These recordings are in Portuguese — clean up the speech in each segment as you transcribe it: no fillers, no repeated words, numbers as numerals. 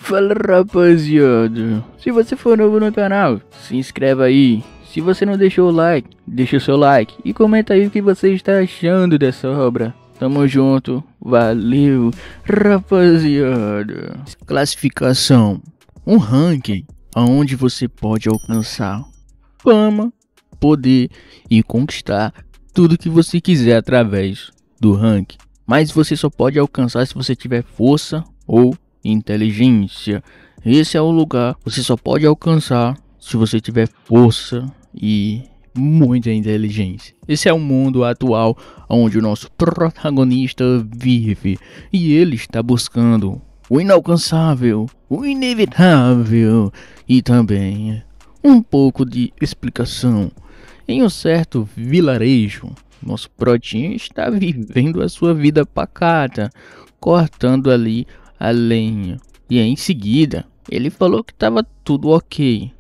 Fala, rapaziada, se você for novo no canal, se inscreve aí. Se você não deixou o like, deixa o seu like e comenta aí o que você está achando dessa obra. Tamo junto, valeu, rapaziada. Classificação: um ranking onde você pode alcançar fama, poder e conquistar tudo que você quiser através do ranking. Mas você só pode alcançar se você tiver força ou inteligência. Esse é o lugar. Você só pode alcançar se você tiver força e muita inteligência. Esse é o mundo atual onde o nosso protagonista vive e ele está buscando o inalcançável, o inevitável e também um pouco de explicação. Em um certo vilarejo, nosso protinho está vivendo a sua vida pacata, cortando ali a lenha. E em seguida, ele falou que estava tudo ok.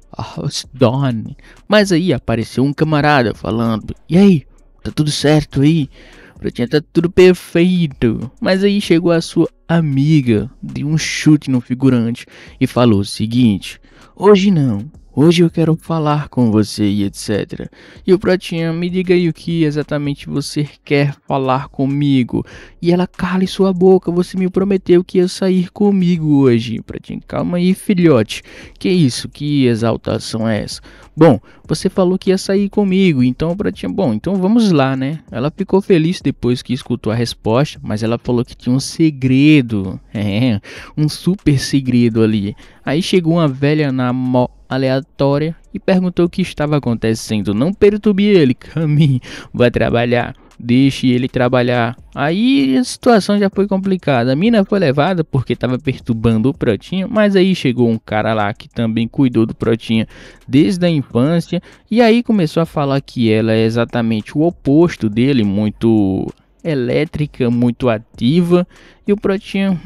Done. Mas aí apareceu um camarada falando: "E aí, tá tudo certo aí? Protinho, tá tudo perfeito." Mas aí chegou a sua amiga, deu um chute no figurante e falou o seguinte: "Hoje não. Hoje eu quero falar com você e etc." E o Protinha: "Me diga aí o que exatamente você quer falar comigo." E ela: "Cale sua boca, você me prometeu que ia sair comigo hoje." Protinha: "Calma aí, filhote. Que isso? Que exaltação é essa?" "Bom, você falou que ia sair comigo, então." Protinha: "Bom, então vamos lá, né?" Ela ficou feliz depois que escutou a resposta, mas ela falou que tinha um segredo. Um super segredo ali. Aí chegou uma velha na aleatória e perguntou o que estava acontecendo. "Não perturbe ele, caminhe, vai trabalhar, deixe ele trabalhar." Aí a situação já foi complicada. A mina foi levada porque estava perturbando o Protinho, mas aí chegou um cara lá que também cuidou do Protinho desde a infância e aí começou a falar que ela é exatamente o oposto dele, muito elétrica, muito ativa. E o Protinho: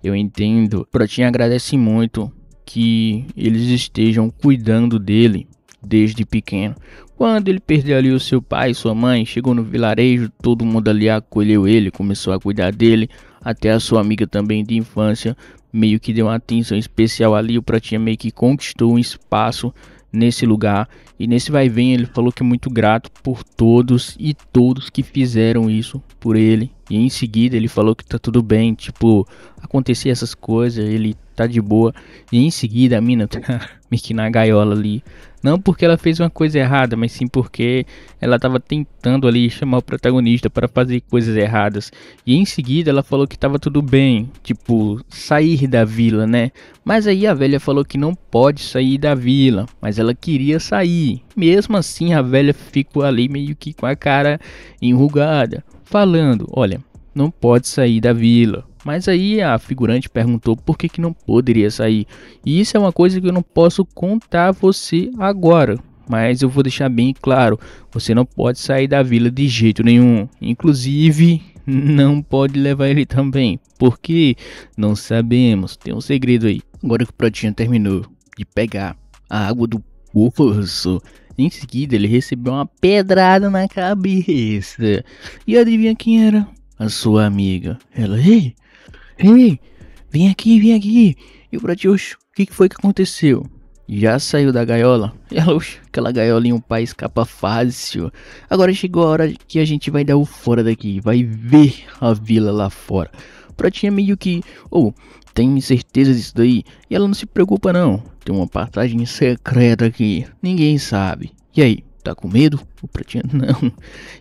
eu entendo." O Protinho agradece muito que eles estejam cuidando dele desde pequeno. Quando ele perdeu ali o seu pai e sua mãe, chegou no vilarejo, todo mundo ali acolheu ele, começou a cuidar dele, até a sua amiga também de infância meio que deu uma atenção especial ali. O Protinha meio que conquistou um espaço nesse lugar, e nesse vai e vem ele falou que é muito grato por todos e todos que fizeram isso por ele. E em seguida ele falou que tá tudo bem, tipo, acontecer essas coisas, ele tá de boa. E em seguida a mina tá meio que na gaiola ali, não porque ela fez uma coisa errada, mas sim porque ela tava tentando ali chamar o protagonista para fazer coisas erradas. E em seguida ela falou que tava tudo bem, tipo, sair da vila, né? Mas aí a velha falou que não pode sair da vila, mas ela queria sair. Mesmo assim a velha ficou ali meio que com a cara enrugada, falando: "Olha, não pode sair da vila." Mas aí a figurante perguntou por que não poderia sair. E isso é uma coisa que eu não posso contar a você agora, mas eu vou deixar bem claro: você não pode sair da vila de jeito nenhum. Inclusive, não pode levar ele também, porque não sabemos, tem um segredo aí. Agora que o Protinho terminou de pegar a água do poço, em seguida ele recebeu uma pedrada na cabeça. E adivinha quem era? A sua amiga. Ela: "Ei, vem aqui, vem aqui." E o Protinho: "Oxe, o que foi que aconteceu?" Já saiu da gaiola? E ela: "Oxe, aquela gaiolinha um pai escapa fácil. Agora chegou a hora que a gente vai dar o fora daqui, vai ver a vila lá fora." O Protinho meio que: tem certeza disso daí?" E ela: "Não se preocupa não, tem uma passagem secreta aqui, ninguém sabe." E aí, tá com medo? O Protinho: "Não,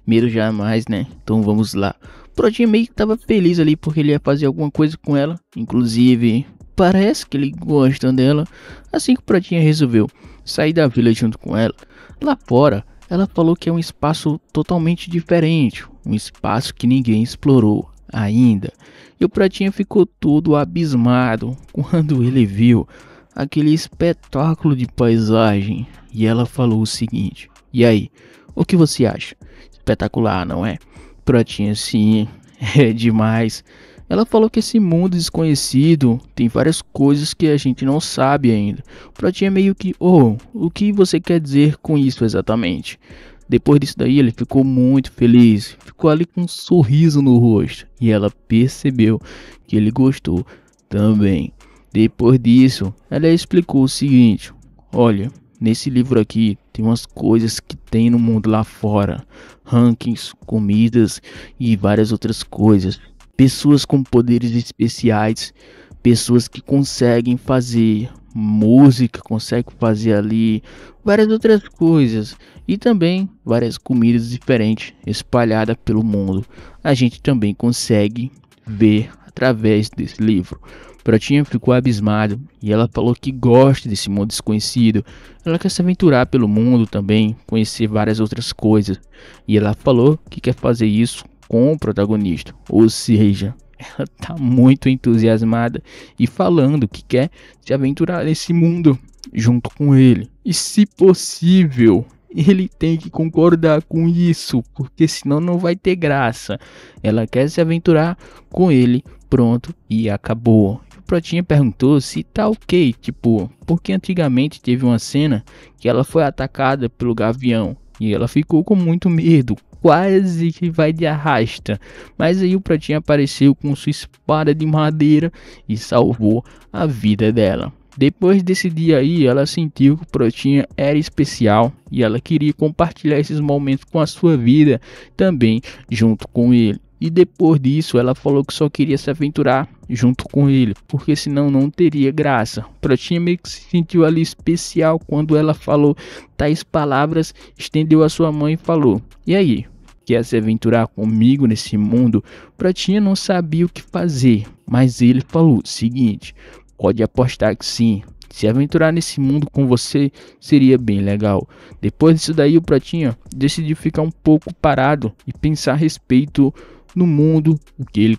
medo jamais, né? Então vamos lá." O Protinho meio que tava feliz ali porque ele ia fazer alguma coisa com ela. Inclusive, parece que ele gosta dela. Assim que o Protinho resolveu sair da vila junto com ela, lá fora ela falou que é um espaço totalmente diferente, um espaço que ninguém explorou ainda. E o Protinho ficou todo abismado quando ele viu aquele espetáculo de paisagem. E ela falou o seguinte: "E aí, o que você acha? Espetacular, não é?" Protinha: "Sim, é demais." Ela falou que esse mundo desconhecido tem várias coisas que a gente não sabe ainda. Protinha meio que: o que você quer dizer com isso exatamente?" Depois disso daí ele ficou muito feliz, ficou ali com um sorriso no rosto. E ela percebeu que ele gostou também. Depois disso, ela explicou o seguinte: olha, nesse livro aqui tem umas coisas que tem no mundo lá fora, rankings, comidas e várias outras coisas. Pessoas com poderes especiais, pessoas que conseguem fazer música, conseguem fazer ali várias outras coisas e também várias comidas diferentes espalhadas pelo mundo. A gente também consegue ver através desse livro. Pratinha ficou abismado e ela falou que gosta desse mundo desconhecido. Ela quer se aventurar pelo mundo também, conhecer várias outras coisas. E ela falou que quer fazer isso com o protagonista, ou seja, ela tá muito entusiasmada e falando que quer se aventurar nesse mundo junto com ele. E se possível, ele tem que concordar com isso, porque senão não vai ter graça. Ela quer se aventurar com ele, pronto, e acabou. O Protinha perguntou se tá ok, tipo, porque antigamente teve uma cena que ela foi atacada pelo gavião e ela ficou com muito medo, quase que vai de arrasta. Mas aí o Pratinha apareceu com sua espada de madeira e salvou a vida dela. Depois desse dia aí, ela sentiu que o Pratinha era especial e ela queria compartilhar esses momentos com a sua vida também junto com ele. E depois disso, ela falou que só queria se aventurar junto com ele, porque senão não teria graça. O Pratinha meio que se sentiu ali especial quando ela falou tais palavras, estendeu a sua mão e falou: e aí, quer se aventurar comigo nesse mundo? O Pratinha não sabia o que fazer, mas ele falou o seguinte: pode apostar que sim. Se aventurar nesse mundo com você seria bem legal. Depois disso daí, o Pratinha decidiu ficar um pouco parado e pensar a respeito no mundo, o que ele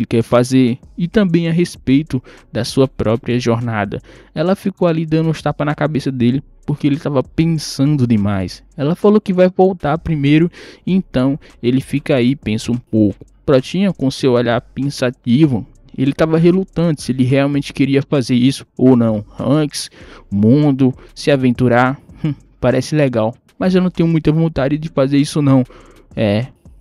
quer fazer e também a respeito da sua própria jornada. Ela ficou ali dando uns tapas na cabeça dele porque ele estava pensando demais. Ela falou que vai voltar primeiro, então ele fica aí, pensa um pouco. Pratinha, com seu olhar pensativo, ele estava relutante se ele realmente queria fazer isso ou não. Antes, mundo, se aventurar, parece legal, mas eu não tenho muita vontade de fazer isso não.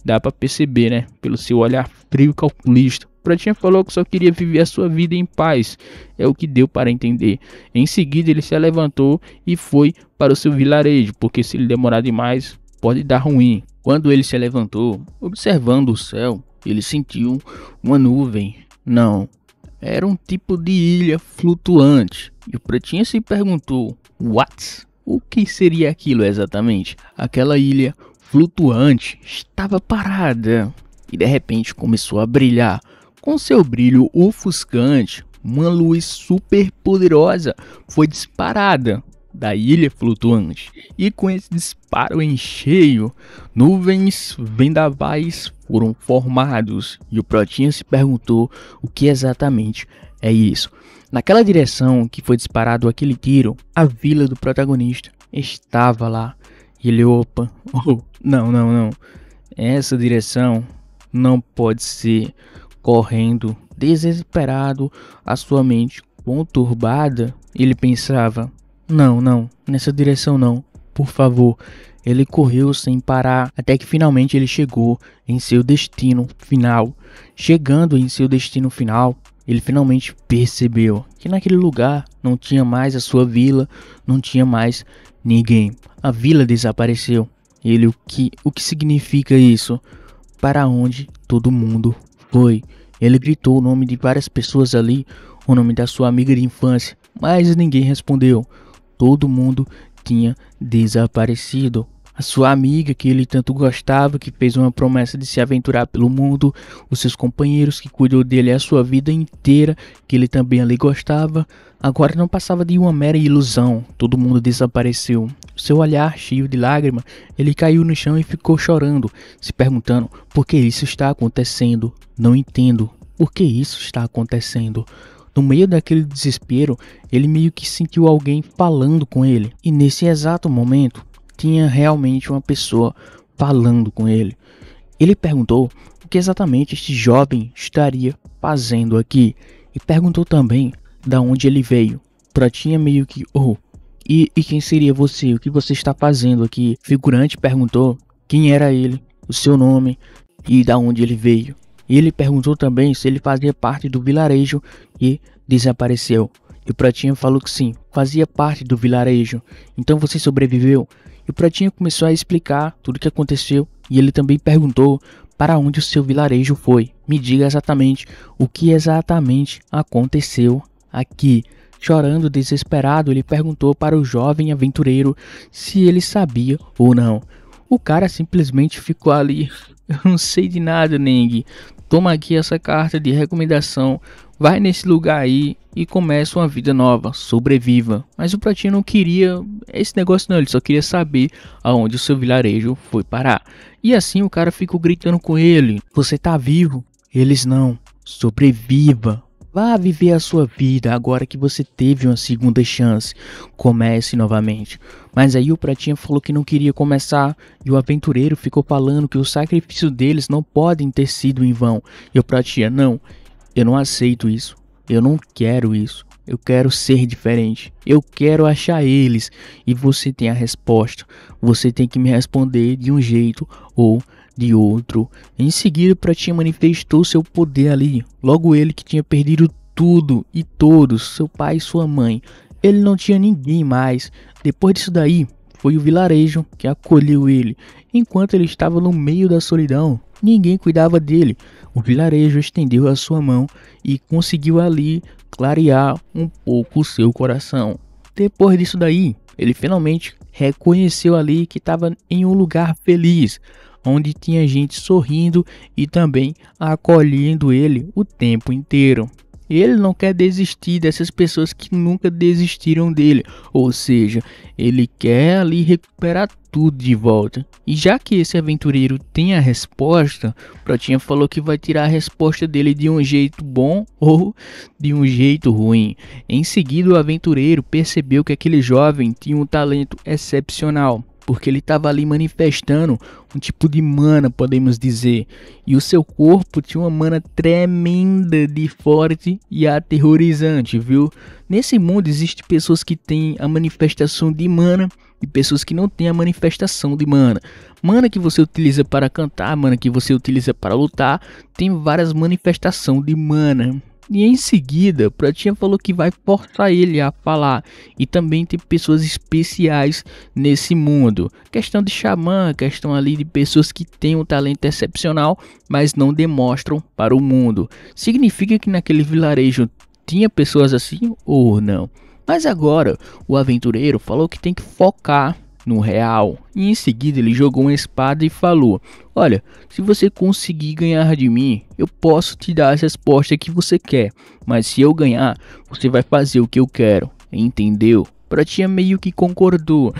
Dá pra perceber, né? Pelo seu olhar frio e calculista. Pratinha falou que só queria viver a sua vida em paz. É o que deu para entender. Em seguida, ele se levantou e foi para o seu vilarejo, porque se ele demorar demais, pode dar ruim. Quando ele se levantou, observando o céu, ele sentiu uma nuvem. Não, era um tipo de ilha flutuante. E o Pratinha se perguntou: what? O que seria aquilo exatamente? Aquela ilha flutuante estava parada e de repente começou a brilhar. Com seu brilho ofuscante, uma luz super poderosa foi disparada da ilha flutuante. E com esse disparo em cheio, nuvens vendavais foram formados. E o Pratinha se perguntou o que exatamente é isso. Naquela direção que foi disparado aquele tiro, a vila do protagonista estava lá. E ele, opa, não, essa direção não pode ser. Correndo, desesperado, a sua mente conturbada, ele pensava: não, nessa direção não, por favor. Ele correu sem parar, até que finalmente ele chegou em seu destino final. Chegando em seu destino final, ele finalmente percebeu que naquele lugar não tinha mais a sua vila, não tinha mais ninguém. A vila desapareceu. Ele, o que significa isso? Para onde todo mundo foi? Ele gritou o nome de várias pessoas ali, o nome da sua amiga de infância, mas ninguém respondeu. Todo mundo tinha desaparecido. A sua amiga que ele tanto gostava, que fez uma promessa de se aventurar pelo mundo, os seus companheiros que cuidou dele a sua vida inteira, que ele também ali gostava, agora não passava de uma mera ilusão. Todo mundo desapareceu. Seu olhar cheio de lágrimas, ele caiu no chão e ficou chorando, se perguntando: por que isso está acontecendo? Não entendo. Por que isso está acontecendo? No meio daquele desespero, ele meio que sentiu alguém falando com ele. E nesse exato momento, tinha realmente uma pessoa falando com ele. Ele perguntou o que exatamente este jovem estaria fazendo aqui. E perguntou também da onde ele veio. Pratinha meio que, e quem seria você? O que você está fazendo aqui? O figurante perguntou quem era ele, o seu nome e da onde ele veio. Ele perguntou também se ele fazia parte do vilarejo que desapareceu. E o Pratinha falou que sim, fazia parte do vilarejo. Então você sobreviveu? E o Pratinha começou a explicar tudo o que aconteceu. E ele também perguntou para onde o seu vilarejo foi. Me diga exatamente o que exatamente aconteceu aqui. Chorando, desesperado, ele perguntou para o jovem aventureiro se ele sabia ou não. O cara simplesmente ficou ali. Eu não sei de nada, Neng. Toma aqui essa carta de recomendação. Vai nesse lugar aí e começa uma vida nova. Sobreviva. Mas o Pratinho não queria esse negócio não. Ele só queria saber aonde o seu vilarejo foi parar. E assim o cara ficou gritando com ele. Você tá vivo? Eles não. Sobreviva. Vá viver a sua vida agora que você teve uma segunda chance. Comece novamente. Mas aí o Pratinha falou que não queria começar. E o aventureiro ficou falando que o sacrifício deles não podem ter sido em vão. E o Pratinha, não. Eu não aceito isso. Eu não quero isso. Eu quero ser diferente. Eu quero achar eles. E você tem a resposta. Você tem que me responder de um jeito ou de outro. Em seguida, o Pratinha manifestou seu poder ali. Logo ele que tinha perdido tudo e todos, seu pai e sua mãe. Ele não tinha ninguém mais. Depois disso daí, foi o vilarejo que acolheu ele. Enquanto ele estava no meio da solidão, ninguém cuidava dele. O vilarejo estendeu a sua mão e conseguiu ali clarear um pouco o seu coração. Depois disso daí, ele finalmente reconheceu ali que estava em um lugar feliz, onde tinha gente sorrindo e também acolhendo ele o tempo inteiro. Ele não quer desistir dessas pessoas que nunca desistiram dele, ou seja, ele quer ali recuperar tudo de volta. E já que esse aventureiro tem a resposta, Pratinha falou que vai tirar a resposta dele de um jeito bom ou de um jeito ruim. Em seguida, o aventureiro percebeu que aquele jovem tinha um talento excepcional, porque ele estava ali manifestando um tipo de mana, podemos dizer. E o seu corpo tinha uma mana tremenda de forte e aterrorizante, viu? Nesse mundo existem pessoas que têm a manifestação de mana e pessoas que não têm a manifestação de mana. Mana que você utiliza para cantar, mana que você utiliza para lutar, tem várias manifestações de mana. E em seguida, Pratinha falou que vai forçar ele a falar. E também tem pessoas especiais nesse mundo. Questão de xamã, questão ali de pessoas que têm um talento excepcional, mas não demonstram para o mundo. Significa que naquele vilarejo tinha pessoas assim ou não? Mas agora, o aventureiro falou que tem que focar no real. E em seguida ele jogou uma espada e falou: olha, se você conseguir ganhar de mim, eu posso te dar a resposta que você quer. Mas se eu ganhar, você vai fazer o que eu quero. Entendeu? Pratinha meio que concordou.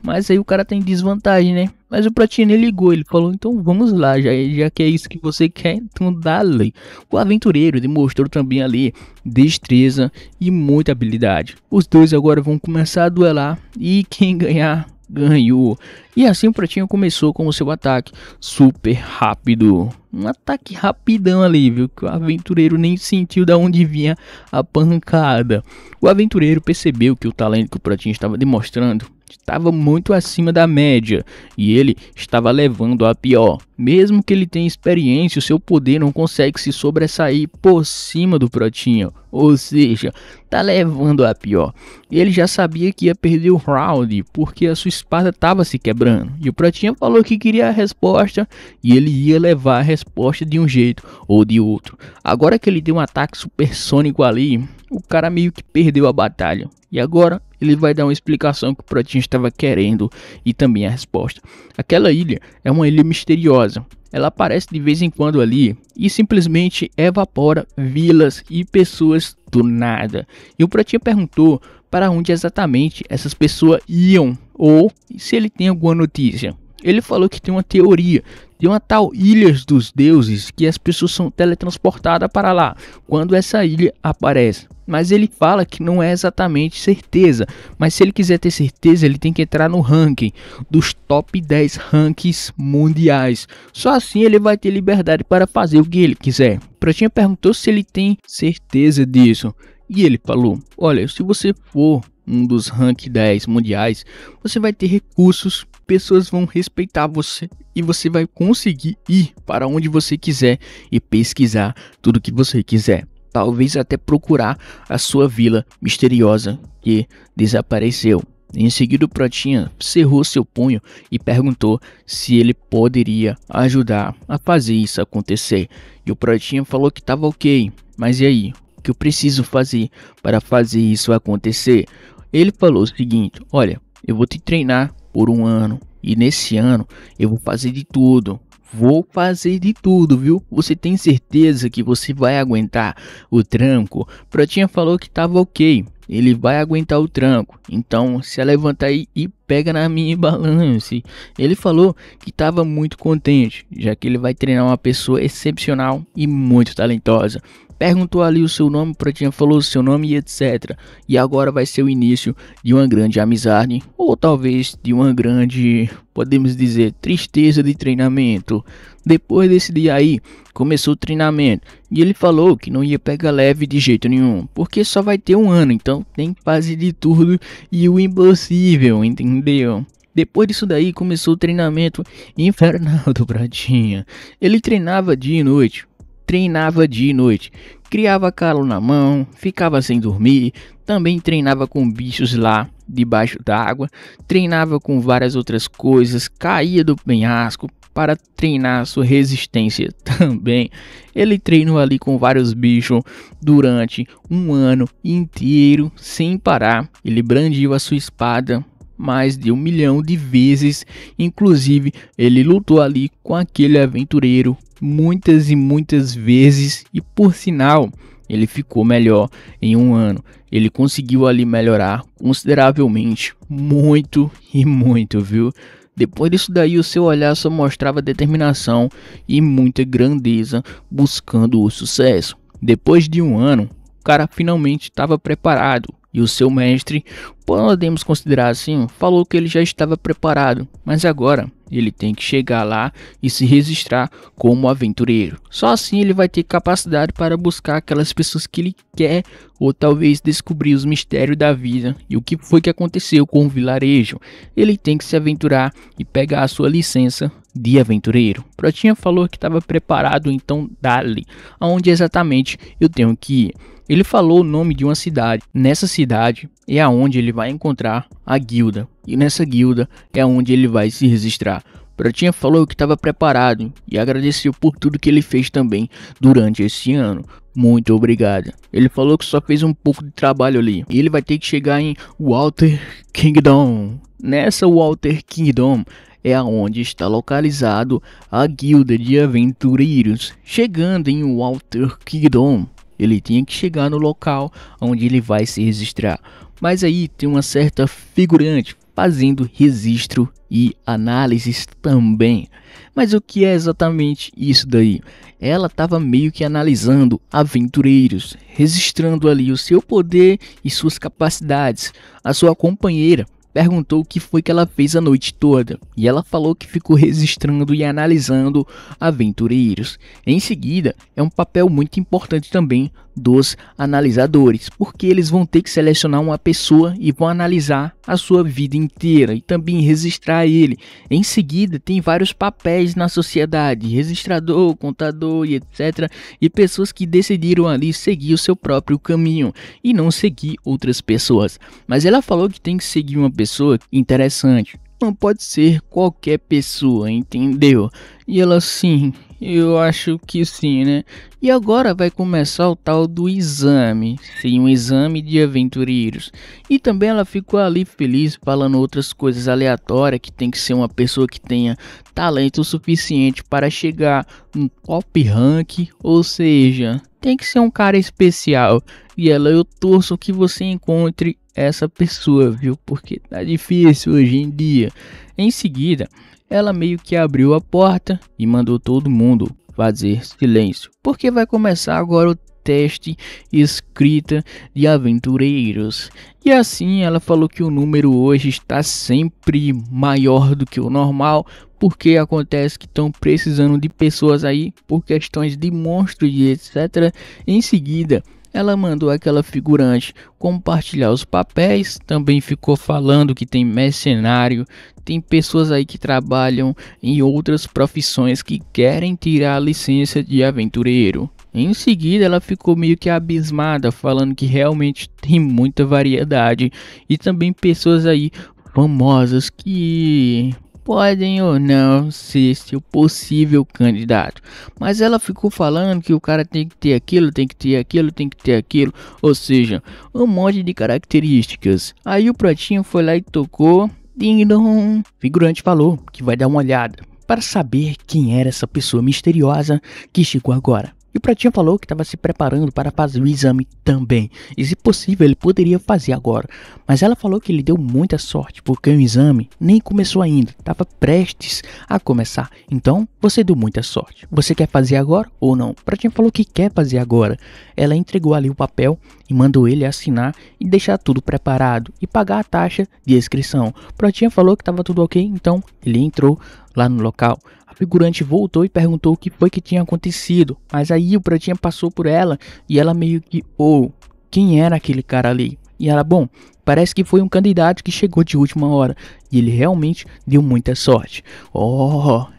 Mas aí o cara tem desvantagem, né? Mas o Pratinha nem ligou, ele falou: então vamos lá, já que é isso que você quer, então dá-lhe. O aventureiro demonstrou também ali destreza e muita habilidade. Os dois agora vão começar a duelar e quem ganhar, ganhou. E assim o Pratinha começou com o seu ataque super rápido. Um ataque rapidão ali, viu? Que o aventureiro nem sentiu de onde vinha a pancada. O aventureiro percebeu que o talento que o Pratinha estava demonstrando estava muito acima da média e ele estava levando a pior. Mesmo que ele tenha experiência, o seu poder não consegue se sobressair por cima do Pratinha, ou seja, tá levando a pior. Ele já sabia que ia perder o round porque a sua espada estava se quebrando e o Pratinha falou que queria a resposta e ele ia levar a resposta de um jeito ou de outro. Agora que ele deu um ataque supersônico ali, o cara meio que perdeu a batalha. E agora ele vai dar uma explicação que o Pratinha estava querendo e também a resposta. Aquela ilha é uma ilha misteriosa. Ela aparece de vez em quando ali e simplesmente evapora vilas e pessoas do nada. E o Pratinha perguntou para onde exatamente essas pessoas iam ou se ele tem alguma notícia. Ele falou que tem uma teoria de uma tal Ilha dos Deuses que as pessoas são teletransportadas para lá quando essa ilha aparece. Mas ele fala que não é exatamente certeza. Mas se ele quiser ter certeza, ele tem que entrar no ranking dos top 10 rankings mundiais. Só assim ele vai ter liberdade para fazer o que ele quiser. Pratinha perguntou se ele tem certeza disso. E ele falou: olha, se você for um dos rank 10 mundiais, você vai ter recursos, pessoas vão respeitar você e você vai conseguir ir para onde você quiser e pesquisar tudo que você quiser. talvez até procurar a sua vila misteriosa que desapareceu. Em seguida, o Protinha cerrou seu punho e perguntou se ele poderia ajudar a fazer isso acontecer. E o Protinha falou que estava ok, mas e aí? O que eu preciso fazer para fazer isso acontecer? Ele falou o seguinte: olha, eu vou te treinar por um ano e nesse ano eu vou fazer de tudo. Vou fazer de tudo, viu? Você tem certeza que você vai aguentar o tranco? Protinha falou que estava ok. Ele vai aguentar o tranco. Então se levanta aí e pega na minha balance. Ele falou que estava muito contente, já que ele vai treinar uma pessoa excepcional e muito talentosa. Perguntou ali o seu nome, Protinha falou o seu nome e etc. E agora vai ser o início de uma grande amizade, ou talvez de uma grande, podemos dizer, tristeza de treinamento. Depois desse dia aí, começou o treinamento. E ele falou que não ia pegar leve de jeito nenhum, porque só vai ter um ano, então tem que fazer de tudo e o impossível, entendeu? Depois disso daí começou o treinamento infernal do Pratinha. Ele treinava dia e noite. Criava calo na mão, ficava sem dormir, também treinava com bichos lá debaixo d'água, treinava com várias outras coisas, caía do penhasco para treinar sua resistência também. Ele treinou ali com vários bichos durante um ano inteiro sem parar. Ele brandiu a sua espada mais de 1 milhão de vezes, inclusive ele lutou ali com aquele aventureiro muitas e muitas vezes e por sinal ele ficou melhor em um ano. Ele conseguiu ali melhorar consideravelmente, muito e muito, viu? Depois disso daí o seu olhar só mostrava determinação e muita grandeza buscando o sucesso. Depois de um ano, o cara finalmente estava preparado. E o seu mestre, podemos considerar assim, falou que ele já estava preparado, mas agora ele tem que chegar lá e se registrar como aventureiro. Só assim ele vai ter capacidade para buscar aquelas pessoas que ele quer, ou talvez descobrir os mistérios da vida e o que foi que aconteceu com o vilarejo. Ele tem que se aventurar e pegar a sua licença de aventureiro. Protinha falou que estava preparado, então dale. Aonde exatamente eu tenho que ir? Ele falou o nome de uma cidade. Nessa cidade é aonde ele vai encontrar a guilda. E nessa guilda é aonde ele vai se registrar. Protinha falou que estava preparado e agradeceu por tudo que ele fez também durante esse ano. Muito obrigado. Ele falou que só fez um pouco de trabalho ali. E ele vai ter que chegar em Water Kingdom. Nessa Water Kingdom é aonde está localizado a guilda de aventureiros. Chegando em Water Kingdom, ele tinha que chegar no local onde ele vai se registrar. Mas aí tem uma certa figurante fazendo registro e análises também. Mas o que é exatamente isso daí? Ela estava meio que analisando aventureiros, registrando ali o seu poder e suas capacidades. A sua companheira perguntou o que foi que ela fez a noite toda, e ela falou que ficou registrando e analisando aventureiros. Em seguida, é um papel muito importante também dos analisadores, porque eles vão ter que selecionar uma pessoa e vão analisar a sua vida inteira e também registrar ele. Em seguida, tem vários papéis na sociedade, registrador, contador e etc. E pessoas que decidiram ali seguir o seu próprio caminho e não seguir outras pessoas. Mas ela falou que tem que seguir uma pessoa interessante. Não pode ser qualquer pessoa, entendeu? E ela sim, eu acho que sim, né? E agora vai começar o tal do exame. Sim, um exame de aventureiros. E também ela ficou ali feliz falando outras coisas aleatórias, que tem que ser uma pessoa que tenha talento suficiente para chegar no top rank, ou seja, tem que ser um cara especial. E ela, eu torço que você encontre essa pessoa, viu? Porque tá difícil hoje em dia. Em seguida, ela meio que abriu a porta e mandou todo mundo fazer silêncio, porque vai começar agora o teste escrita de aventureiros. E assim ela falou que o número hoje está sempre maior do que o normal, porque acontece que estão precisando de pessoas aí por questões de monstros e etc. Em seguida, ela mandou aquela figurante compartilhar os papéis, também ficou falando que tem mercenário, tem pessoas aí que trabalham em outras profissões que querem tirar a licença de aventureiro. Em seguida, ela ficou meio que abismada, falando que realmente tem muita variedade e também pessoas aí famosas que podem ou não ser seu possível candidato. Mas ela ficou falando que o cara tem que ter aquilo, tem que ter aquilo, tem que ter aquilo, ou seja, um monte de características. Aí o Pratinho foi lá e tocou. Ding dong. O figurante falou que vai dar uma olhada para saber quem era essa pessoa misteriosa que chegou agora. E o Pratinho falou que estava se preparando para fazer o exame também. E se possível ele poderia fazer agora. Mas ela falou que ele deu muita sorte, porque o exame nem começou ainda. Estava prestes a começar. Então você deu muita sorte. Você quer fazer agora ou não? O Pratinho falou que quer fazer agora. Ela entregou ali o papel e mandou ele assinar e deixar tudo preparado. E pagar a taxa de inscrição. O Pratinho falou que estava tudo ok. Então ele entrou lá no local. A figurante voltou e perguntou o que foi que tinha acontecido, mas aí o Pratinha passou por ela e ela meio que, quem era aquele cara ali? E ela, bom, parece que foi um candidato que chegou de última hora e ele realmente deu muita sorte.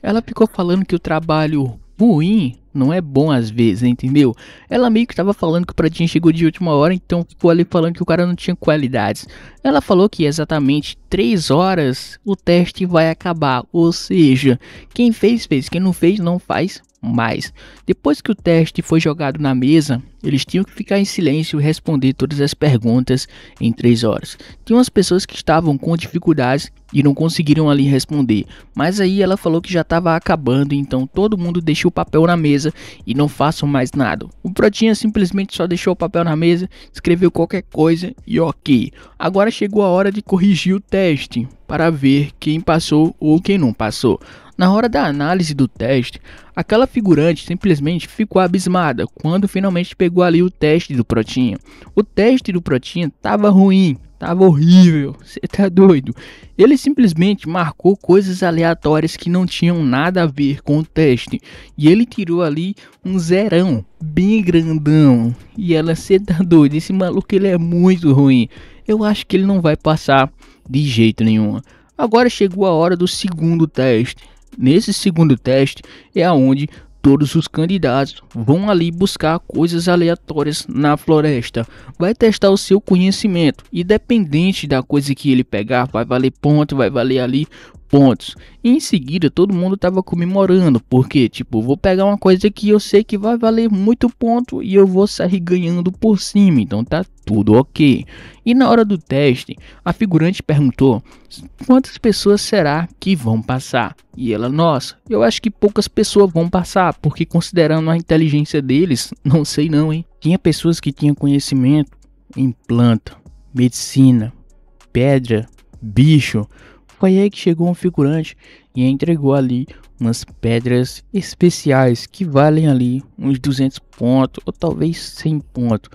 Ela ficou falando que o trabalho ruim não é bom às vezes, entendeu? Ela meio que tava falando que o Pratinho chegou de última hora, então ficou ali falando que o cara não tinha qualidades. Ela falou que exatamente 3 horas o teste vai acabar, ou seja, quem fez, fez, quem não fez, não faz mais. Depois que o teste foi jogado na mesa, eles tinham que ficar em silêncio e responder todas as perguntas em 3 horas. Tinha umas pessoas que estavam com dificuldades e não conseguiram ali responder, mas aí ela falou que já estava acabando, então todo mundo deixou o papel na mesa e não façam mais nada. O Pratinha simplesmente só deixou o papel na mesa, escreveu qualquer coisa e ok. Agora chegou a hora de corrigir o teste para ver quem passou ou quem não passou. Na hora da análise do teste, aquela figurante simplesmente ficou abismada quando finalmente pegou ali o teste do Pratinha. O teste do Pratinha tava ruim, tava horrível, você tá doido? Ele simplesmente marcou coisas aleatórias que não tinham nada a ver com o teste. E ele tirou ali um zerão, bem grandão. E ela, você tá doido? Esse maluco ele é muito ruim. Eu acho que ele não vai passar de jeito nenhum. Agora chegou a hora do segundo teste. Nesse segundo teste é aonde todos os candidatos vão ali buscar coisas aleatórias na floresta. Vai testar o seu conhecimento. Independente da coisa que ele pegar, vai valer ponto, vai valer ali pontos. E em seguida todo mundo tava comemorando, porque tipo, vou pegar uma coisa que eu sei que vai valer muito ponto e eu vou sair ganhando por cima, então tá tudo ok. E na hora do teste, a figurante perguntou quantas pessoas será que vão passar? E ela, nossa, eu acho que poucas pessoas vão passar, porque considerando a inteligência deles, não sei não, hein. Tinha pessoas que tinham conhecimento em planta, medicina, pedra, bicho. Foi aí que chegou um figurante e entregou ali umas pedras especiais que valem ali uns 200 pontos ou talvez 100 pontos.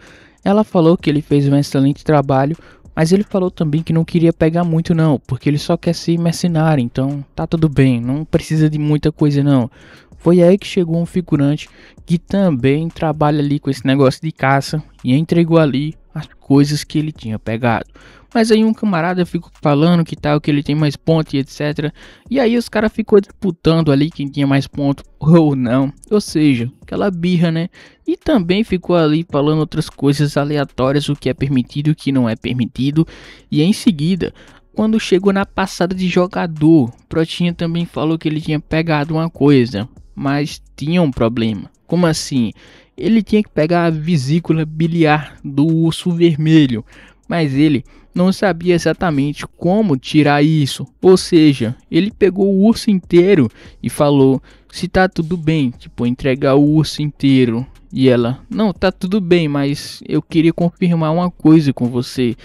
Ela falou que ele fez um excelente trabalho, mas ele falou também que não queria pegar muito não, porque ele só quer ser mercenário, então tá tudo bem, não precisa de muita coisa não. Foi aí que chegou um figurante que também trabalha ali com esse negócio de caça e entregou ali as coisas que ele tinha pegado. Mas aí um camarada ficou falando que tal, que ele tem mais pontos e etc. E aí os caras ficou disputando ali quem tinha mais pontos ou não. Ou seja, aquela birra, né? E também ficou ali falando outras coisas aleatórias, o que é permitido e o que não é permitido. E em seguida, quando chegou na passada de jogador, Pratinha também falou que ele tinha pegado uma coisa, mas tinha um problema. Como assim? Ele tinha que pegar a vesícula biliar do urso vermelho, mas ele não sabia exatamente como tirar isso. Ou seja, ele pegou o urso inteiro e falou se tá tudo bem, tipo, entregar o urso inteiro. E ela, não, tá tudo bem, mas eu queria confirmar uma coisa com você.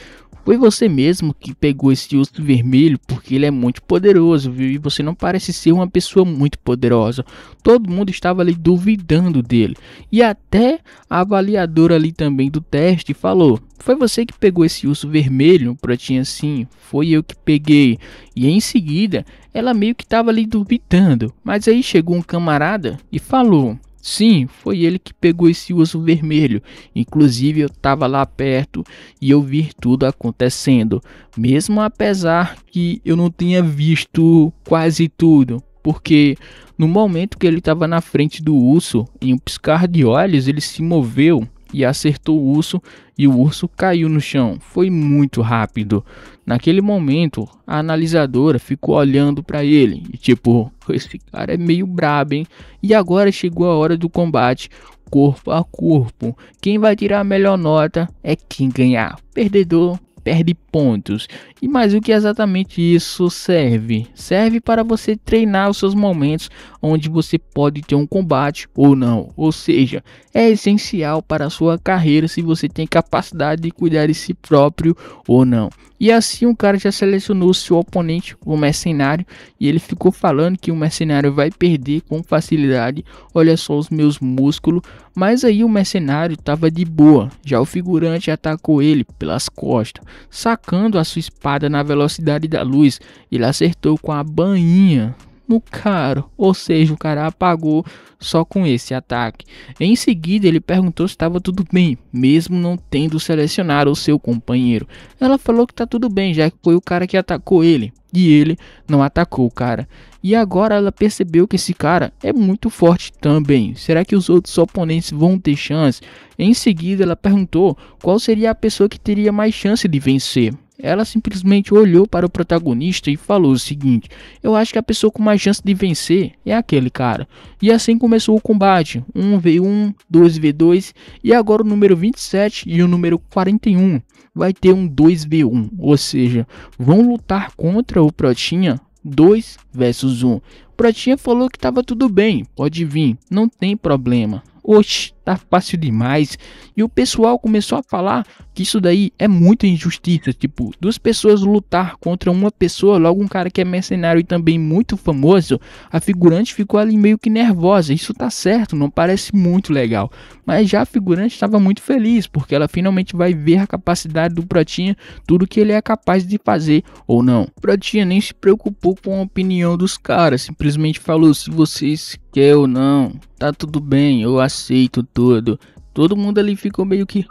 Foi você mesmo que pegou esse urso vermelho, porque ele é muito poderoso, viu? E você não parece ser uma pessoa muito poderosa. Todo mundo estava ali duvidando dele. E até a avaliadora ali também do teste falou: foi você que pegou esse urso vermelho? Pratinha, sim, foi eu que peguei. E em seguida, ela meio que estava ali duvidando. Mas aí chegou um camarada e falou: sim, foi ele que pegou esse urso vermelho. Inclusive eu tava lá perto e eu vi tudo acontecendo. Mesmo apesar que eu não tenha visto quase tudo. Porque No momento que ele estava na frente do urso, em um piscar de olhos, ele se moveu e acertou o urso e o urso caiu no chão. Foi muito rápido. Naquele momento, a analisadora ficou olhando para ele e tipo, esse cara é meio brabo, hein? E agora chegou a hora do combate corpo a corpo. Quem vai tirar a melhor nota é quem ganhar. Perdedor perde pontos. E mais o que exatamente isso serve? Serve para você treinar os seus momentos onde você pode ter um combate ou não. Ou seja, é essencial para a sua carreira se você tem capacidade de cuidar de si próprio ou não. E assim o cara já selecionou seu oponente, o mercenário, e ele ficou falando que o mercenário vai perder com facilidade. Olha só os meus músculos. Mas aí o mercenário estava de boa. Já o figurante atacou ele pelas costas, sacando a sua espada na velocidade da luz. Ele acertou com a bainha no cara, ou seja, o cara apagou só com esse ataque. Em seguida ele perguntou se estava tudo bem, mesmo não tendo selecionado o seu companheiro. Ela falou que tá tudo bem, já que foi o cara que atacou ele e ele não atacou o cara. E agora ela percebeu que esse cara é muito forte também. Será que os outros oponentes vão ter chance? Em seguida ela perguntou qual seria a pessoa que teria mais chance de vencer. Ela simplesmente olhou para o protagonista e falou o seguinte: eu acho que a pessoa com mais chance de vencer é aquele cara. E assim começou o combate, 1v1, 2v2 e agora o número 27 e o número 41 vai ter um 2v1, ou seja, vão lutar contra o Protinha 2 versus 1. O Protinha falou que estava tudo bem, pode vir, não tem problema. Oxe, tá fácil demais. E o pessoal começou a falar que isso daí é muita injustiça. Tipo, duas pessoas lutar contra uma pessoa, logo um cara que é mercenário e também muito famoso. A figurante ficou ali meio que nervosa. Isso tá certo, não parece muito legal. Mas já a figurante estava muito feliz, porque ela finalmente vai ver a capacidade do Protinha, tudo que ele é capaz de fazer ou não. O Protinha nem se preocupou com a opinião dos caras, simplesmente falou: se vocês querem ou não, tá tudo bem, eu aceito tudo. Todo mundo ali ficou meio que...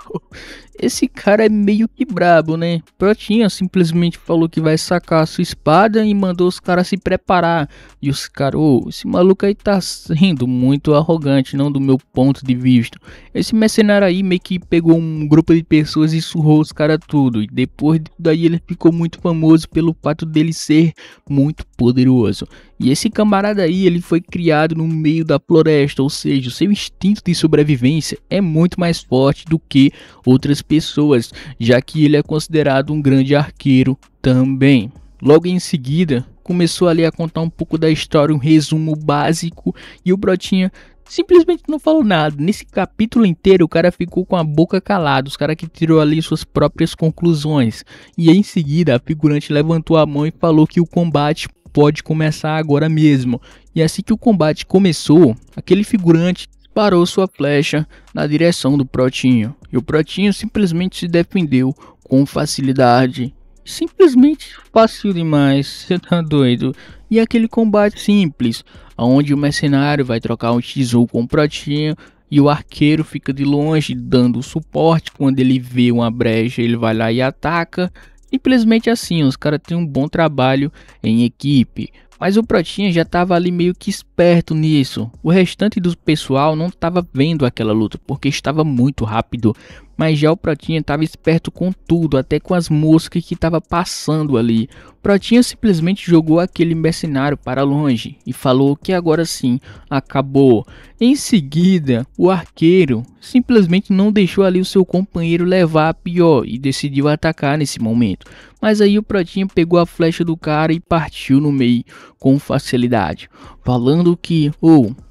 esse cara é meio que brabo, né? Protinha simplesmente falou que vai sacar a sua espada e mandou os caras se preparar. E os caras, esse maluco aí tá sendo muito arrogante, não do meu ponto de vista. Esse mercenário aí meio que pegou um grupo de pessoas e surrou os caras tudo. E depois daí ele ficou muito famoso pelo fato dele ser muito poderoso. E esse camarada aí, ele foi criado no meio da floresta, ou seja, o seu instinto de sobrevivência é muito mais forte do que outras pessoas, já que ele é considerado um grande arqueiro também. Logo em seguida, começou ali a contar um pouco da história, um resumo básico, e o Protinha simplesmente não falou nada. Nesse capítulo inteiro o cara ficou com a boca calada, os caras que tirou ali suas próprias conclusões. E em seguida a figurante levantou a mão e falou que o combate pode começar agora mesmo. E assim que o combate começou, aquele figurante parou sua flecha na direção do Protinho. E o Protinho simplesmente se defendeu com facilidade. Simplesmente fácil demais, você tá doido. E aquele combate simples, onde o mercenário vai trocar um X1 com o Protinho e o arqueiro fica de longe dando suporte. Quando ele vê uma brecha, ele vai lá e ataca. Simplesmente assim, os caras têm um bom trabalho em equipe. Mas o Protinha já estava ali meio que esperto nisso. O restante do pessoal não estava vendo aquela luta, porque estava muito rápido. Mas já o Protinha estava esperto com tudo, até com as moscas que estava passando ali. O Protinha simplesmente jogou aquele mercenário para longe e falou que agora sim, acabou. Em seguida, o arqueiro simplesmente não deixou ali o seu companheiro levar a pior e decidiu atacar nesse momento. Mas aí o Protinha pegou a flecha do cara e partiu no meio com facilidade, falando que,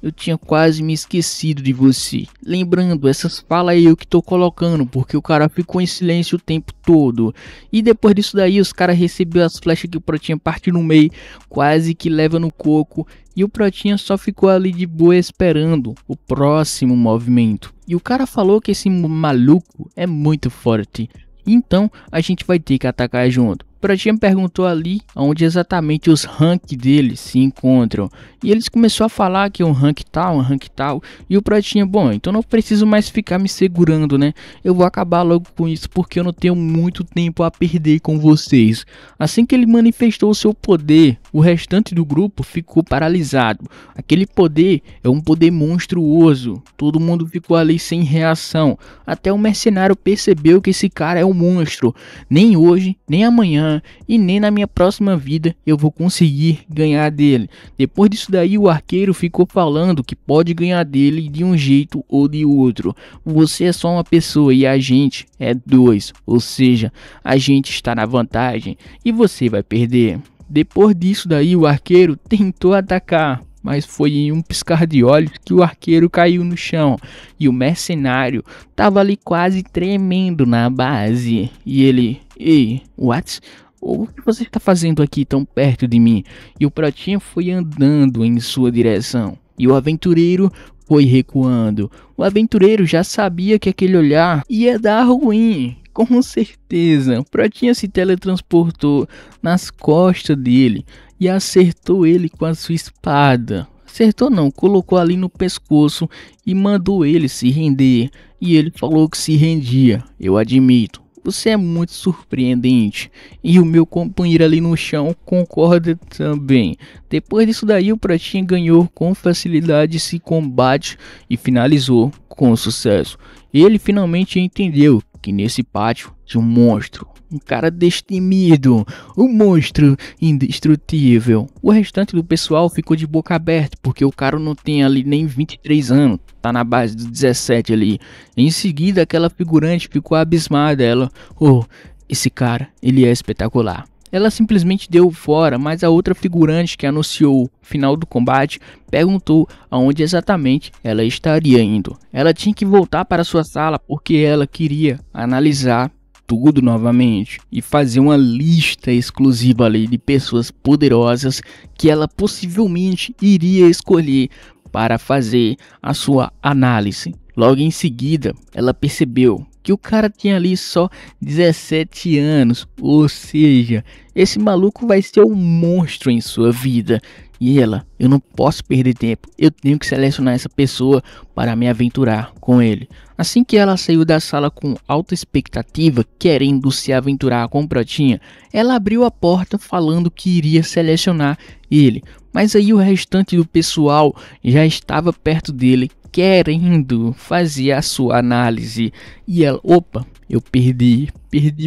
eu tinha quase me esquecido de você. Lembrando, essas falas aí eu que tô colocando, porque o cara ficou em silêncio o tempo todo. E depois disso daí, os caras receberam as flechas que o Protinha partiu no meio, quase que leva no coco. E o Protinha só ficou ali de boa esperando o próximo movimento. E o cara falou que esse maluco é muito forte. Então a gente vai ter que atacar junto. Pratinha perguntou ali onde exatamente os rank deles se encontram. E eles começaram a falar que é um rank tal. E o Pratinha, bom, então não preciso mais ficar me segurando, né? Eu vou acabar logo com isso porque eu não tenho muito tempo a perder com vocês. Assim que ele manifestou o seu poder, o restante do grupo ficou paralisado. Aquele poder é um poder monstruoso. Todo mundo ficou ali sem reação. Até o mercenário percebeu que esse cara é um monstro. Nem hoje, nem amanhã e nem na minha próxima vida eu vou conseguir ganhar dele. Depois disso daí o arqueiro ficou falando que pode ganhar dele de um jeito ou de outro. Você é só uma pessoa e a gente é dois, ou seja, a gente está na vantagem e você vai perder. Depois disso daí o arqueiro tentou atacar, mas foi em um piscar de olhos que o arqueiro caiu no chão e o mercenário tava ali quase tremendo na base. E ele, ei, what? O que você está fazendo aqui tão perto de mim? E o Pratinha foi andando em sua direção e o aventureiro foi recuando. O aventureiro já sabia que aquele olhar ia dar ruim. Com certeza, o Pratinha se teletransportou nas costas dele e acertou ele com a sua espada. Acertou não, colocou ali no pescoço e mandou ele se render. E ele falou que se rendia. Eu admito, você é muito surpreendente. E o meu companheiro ali no chão concorda também. Depois disso daí o Pratinha ganhou com facilidade esse combate e finalizou com sucesso. Ele finalmente entendeu que nesse pátio tinha um monstro, um cara destemido, um monstro indestrutível. O restante do pessoal ficou de boca aberta, porque o cara não tem ali nem 23 anos, tá na base dos 17 ali. Em seguida aquela figurante ficou abismada, ela, oh, esse cara, ele é espetacular. Ela simplesmente deu fora, mas a outra figurante que anunciou o final do combate perguntou aonde exatamente ela estaria indo. Ela tinha que voltar para sua sala porque ela queria analisar tudo novamente e fazer uma lista exclusiva ali de pessoas poderosas que ela possivelmente iria escolher para fazer a sua análise. Logo em seguida, ela percebeu que o cara tinha ali só 17 anos, ou seja, esse maluco vai ser um monstro em sua vida. E ela, eu não posso perder tempo, eu tenho que selecionar essa pessoa para me aventurar com ele. Assim que ela saiu da sala com alta expectativa, querendo se aventurar com o Pratinha, ela abriu a porta falando que iria selecionar ele. Mas aí o restante do pessoal já estava perto dele, querendo fazer a sua análise. E ela, opa, eu perdi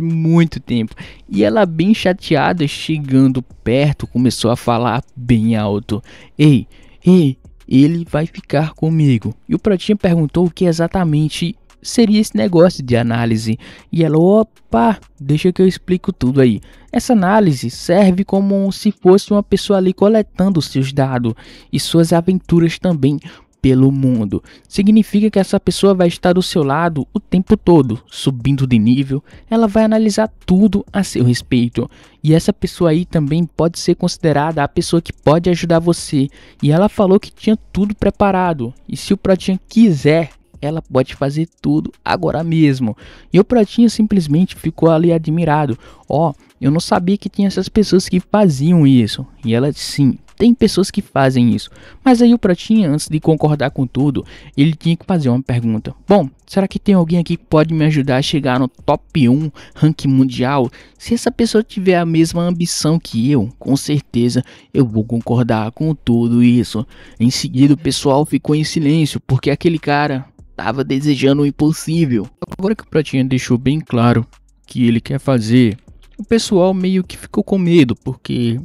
muito tempo. E ela, bem chateada, chegando perto, começou a falar bem alto: ei, ele vai ficar comigo. E o Pratinha perguntou o que exatamente seria esse negócio de análise. E ela, opa, deixa que eu explico tudo aí. Essa análise serve como se fosse uma pessoa ali coletando seus dados e suas aventuras também pelo mundo. Significa que essa pessoa vai estar do seu lado o tempo todo, subindo de nível. Ela vai analisar tudo a seu respeito. E essa pessoa aí também pode ser considerada a pessoa que pode ajudar você. E ela falou que tinha tudo preparado. E se o Pratinha quiser, ela pode fazer tudo agora mesmo. E o Pratinha simplesmente ficou ali admirado. Ó, eu não sabia que tinha essas pessoas que faziam isso. E ela, sim, tem pessoas que fazem isso. Mas aí o Pratinha, antes de concordar com tudo, ele tinha que fazer uma pergunta. Bom, será que tem alguém aqui que pode me ajudar a chegar no top 1 ranking mundial? Se essa pessoa tiver a mesma ambição que eu, com certeza eu vou concordar com tudo isso. Em seguida o pessoal ficou em silêncio, porque aquele cara tava desejando o impossível. Agora que o Pratinha deixou bem claro que ele quer fazer, o pessoal meio que ficou com medo, porque,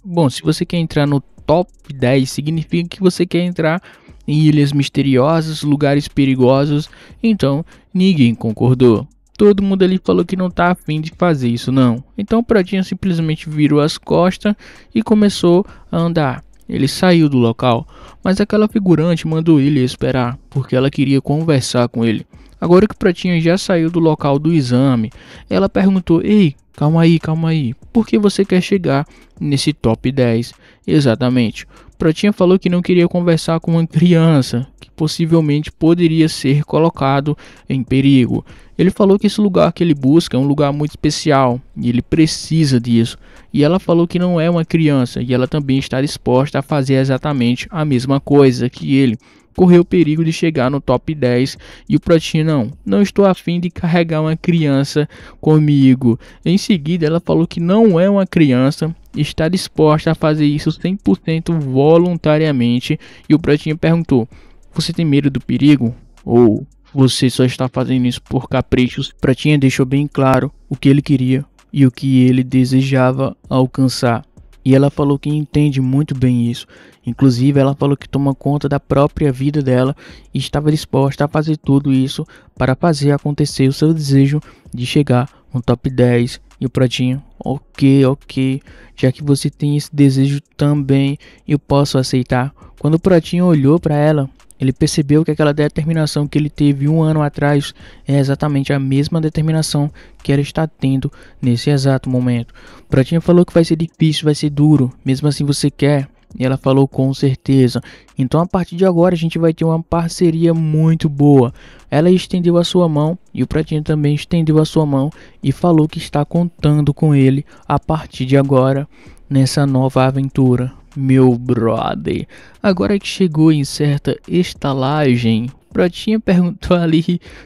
bom, se você quer entrar no top 10, significa que você quer entrar em ilhas misteriosas, lugares perigosos. Então ninguém concordou. Todo mundo ali falou que não tá afim de fazer isso não. Então o Pratinha simplesmente virou as costas e começou a andar. Ele saiu do local, mas aquela figurante mandou ele esperar, porque ela queria conversar com ele. Agora que o Pratinha já saiu do local do exame, ela perguntou: ei, calma aí, por que você quer chegar nesse top 10? Exatamente. O Pratinha falou que não queria conversar com uma criança, possivelmente poderia ser colocado em perigo. Ele falou que esse lugar que ele busca é um lugar muito especial e ele precisa disso. E ela falou que não é uma criança e ela também está disposta a fazer exatamente a mesma coisa que ele. Correu o perigo de chegar no top 10 e o Pratinha não estou afim de carregar uma criança comigo. Em seguida ela falou que não é uma criança, está disposta a fazer isso 100% voluntariamente e o Pratinha perguntou: você tem medo do perigo? Ou você só está fazendo isso por caprichos? Pratinha deixou bem claro o que ele queria e o que ele desejava alcançar. E ela falou que entende muito bem isso. Inclusive ela falou que toma conta da própria vida dela e estava disposta a fazer tudo isso para fazer acontecer o seu desejo de chegar no top 10. E o Pratinho, ok, já que você tem esse desejo também, eu posso aceitar. Quando o Pratinho olhou para ela, ele percebeu que aquela determinação que ele teve um ano atrás é exatamente a mesma determinação que ela está tendo nesse exato momento. O Pratinha falou que vai ser difícil, vai ser duro, mesmo assim você quer? E ela falou com certeza. Então a partir de agora a gente vai ter uma parceria muito boa. Ela estendeu a sua mão e o Pratinha também estendeu a sua mão e falou que está contando com ele a partir de agora nessa nova aventura. Meu brother, agora que chegou em certa estalagem, Pratinha perguntou ali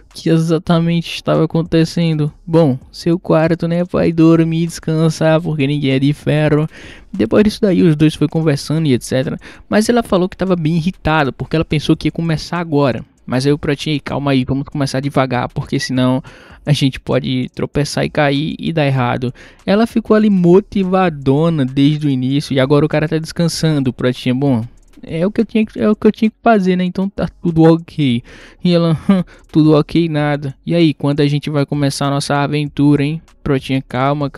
o que exatamente estava acontecendo. Bom, seu quarto, né, vai dormir e descansar porque ninguém é de ferro. Depois disso daí os dois foi conversando e etc. Mas ela falou que estava bem irritada porque ela pensou que ia começar agora. Mas aí o Pratinha, calma aí, vamos começar devagar, porque senão a gente pode tropeçar e cair e dar errado. Ela ficou ali motivadona desde o início e agora o cara tá descansando. O Pratinha, bom, é o que eu tinha que fazer, né? Então tá tudo ok. E ela, tudo ok, nada. E aí, quando a gente vai começar a nossa aventura, hein? Pratinha, calma.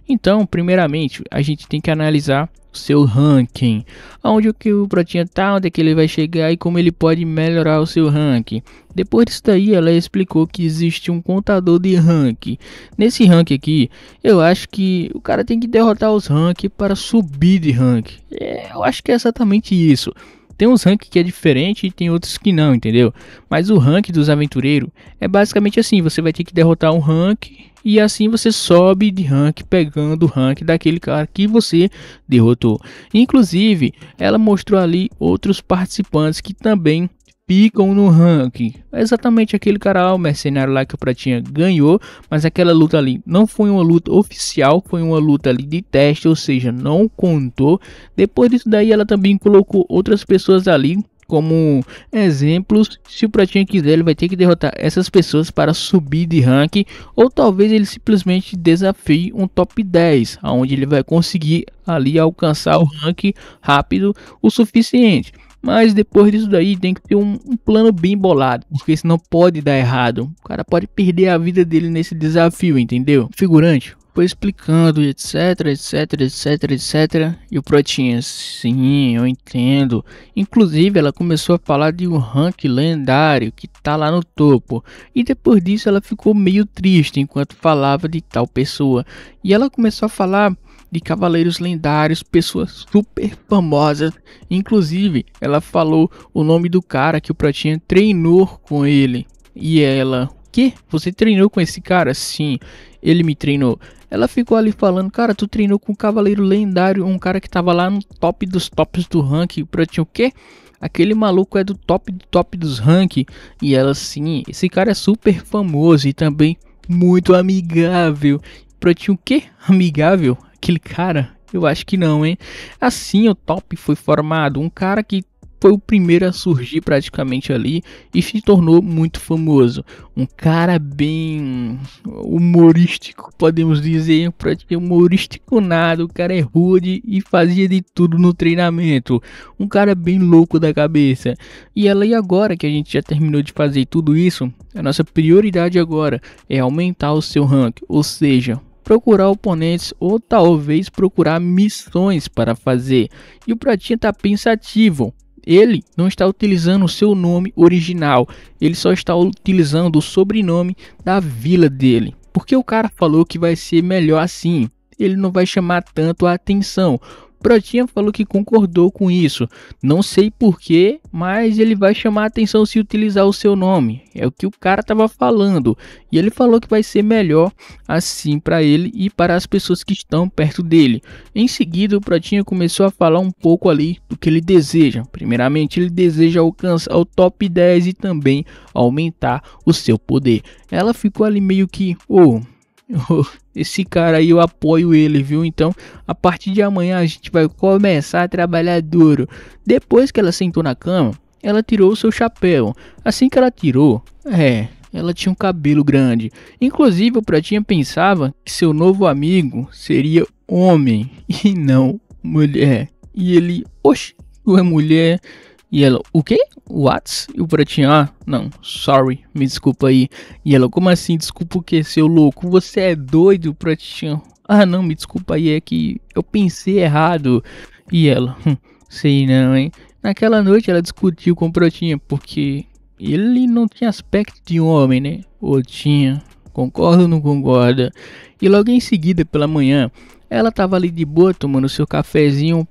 Então, primeiramente, a gente tem que analisar seu ranking, aonde que o Pratinha tá, onde é que ele vai chegar e como ele pode melhorar o seu ranking. Depois disso daí ela explicou que existe um contador de ranking. Nesse ranking aqui, eu acho que o cara tem que derrotar os ranks para subir de ranking. Eu acho que é exatamente isso. Tem uns ranks que é diferente e tem outros que não, entendeu? Mas o ranking dos aventureiros é basicamente assim, você vai ter que derrotar um rank e assim você sobe de rank pegando o rank daquele cara que você derrotou. Inclusive, ela mostrou ali outros participantes que também ficam no ranking. É exatamente aquele cara lá, o mercenário lá que o Pratinha ganhou, mas aquela luta ali não foi uma luta oficial, foi uma luta ali de teste, ou seja, não contou. Depois disso daí ela também colocou outras pessoas ali como exemplos. Se o Pratinha quiser, ele vai ter que derrotar essas pessoas para subir de ranking, ou talvez ele simplesmente desafie um top 10, onde ele vai conseguir ali alcançar o ranking rápido o suficiente. Mas depois disso daí tem que ter um plano bem bolado, porque senão pode dar errado. O cara pode perder a vida dele nesse desafio, entendeu? Figurante foi explicando, etc. E o Pratinha, sim, eu entendo. Inclusive ela começou a falar de um rank lendário que tá lá no topo. E depois disso ela ficou meio triste enquanto falava de tal pessoa. E ela começou a falar de cavaleiros lendários, pessoas super famosas. Inclusive ela falou o nome do cara que o Pratinha treinou com ele. E ela, que? Você treinou com esse cara? Sim, ele me treinou. Ela ficou ali falando, cara, tu treinou com um cavaleiro lendário, um cara que tava lá no top dos tops do ranking. Pratinha, o quê? Aquele maluco é do top dos ranking. E ela, sim, esse cara é super famoso e também muito amigável. Pratinha, o quê? Amigável? Aquele cara? Eu acho que não, hein? Assim o top foi formado. Um cara que foi o primeiro a surgir praticamente ali e se tornou muito famoso. Um cara bem humorístico, podemos dizer, praticamente humorístico nada. O cara é rude e fazia de tudo no treinamento. Um cara bem louco da cabeça. E ela, e agora que a gente já terminou de fazer tudo isso, a nossa prioridade agora é aumentar o seu rank, ou seja, procurar oponentes ou talvez procurar missões para fazer. E o Pratinha tá pensativo. Ele não está utilizando o seu nome original, ele só está utilizando o sobrenome da vila dele. Porque o cara falou que vai ser melhor assim, ele não vai chamar tanto a atenção. Protinha falou que concordou com isso. Não sei porquê, mas ele vai chamar a atenção se utilizar o seu nome. É o que o cara tava falando. E ele falou que vai ser melhor assim para ele e para as pessoas que estão perto dele. Em seguida, o Protinha começou a falar um pouco ali do que ele deseja. Primeiramente, ele deseja alcançar o top 10 e também aumentar o seu poder. Ela ficou ali meio que, esse cara aí eu apoio ele, viu? Então, a partir de amanhã a gente vai começar a trabalhar duro. Depois que ela sentou na cama, ela tirou o seu chapéu. Assim que ela tirou, ela tinha um cabelo grande. Inclusive, o Pratinha pensava que seu novo amigo seria homem e não mulher. E ele, oxe, tu é mulher? E ela, o quê? What? E o Pratinha, não, sorry, me desculpa aí. E ela, como assim, desculpa o que, seu louco? Você é doido, Pratinha? Ah, não, me desculpa aí, é que eu pensei errado. E ela, sei não, hein? Naquela noite ela discutiu com o Pratinha, porque ele não tinha aspecto de homem, né? Ou tinha, concorda ou não concorda? E logo em seguida, pela manhã, ela tava ali de boa, tomando seu cafezinho,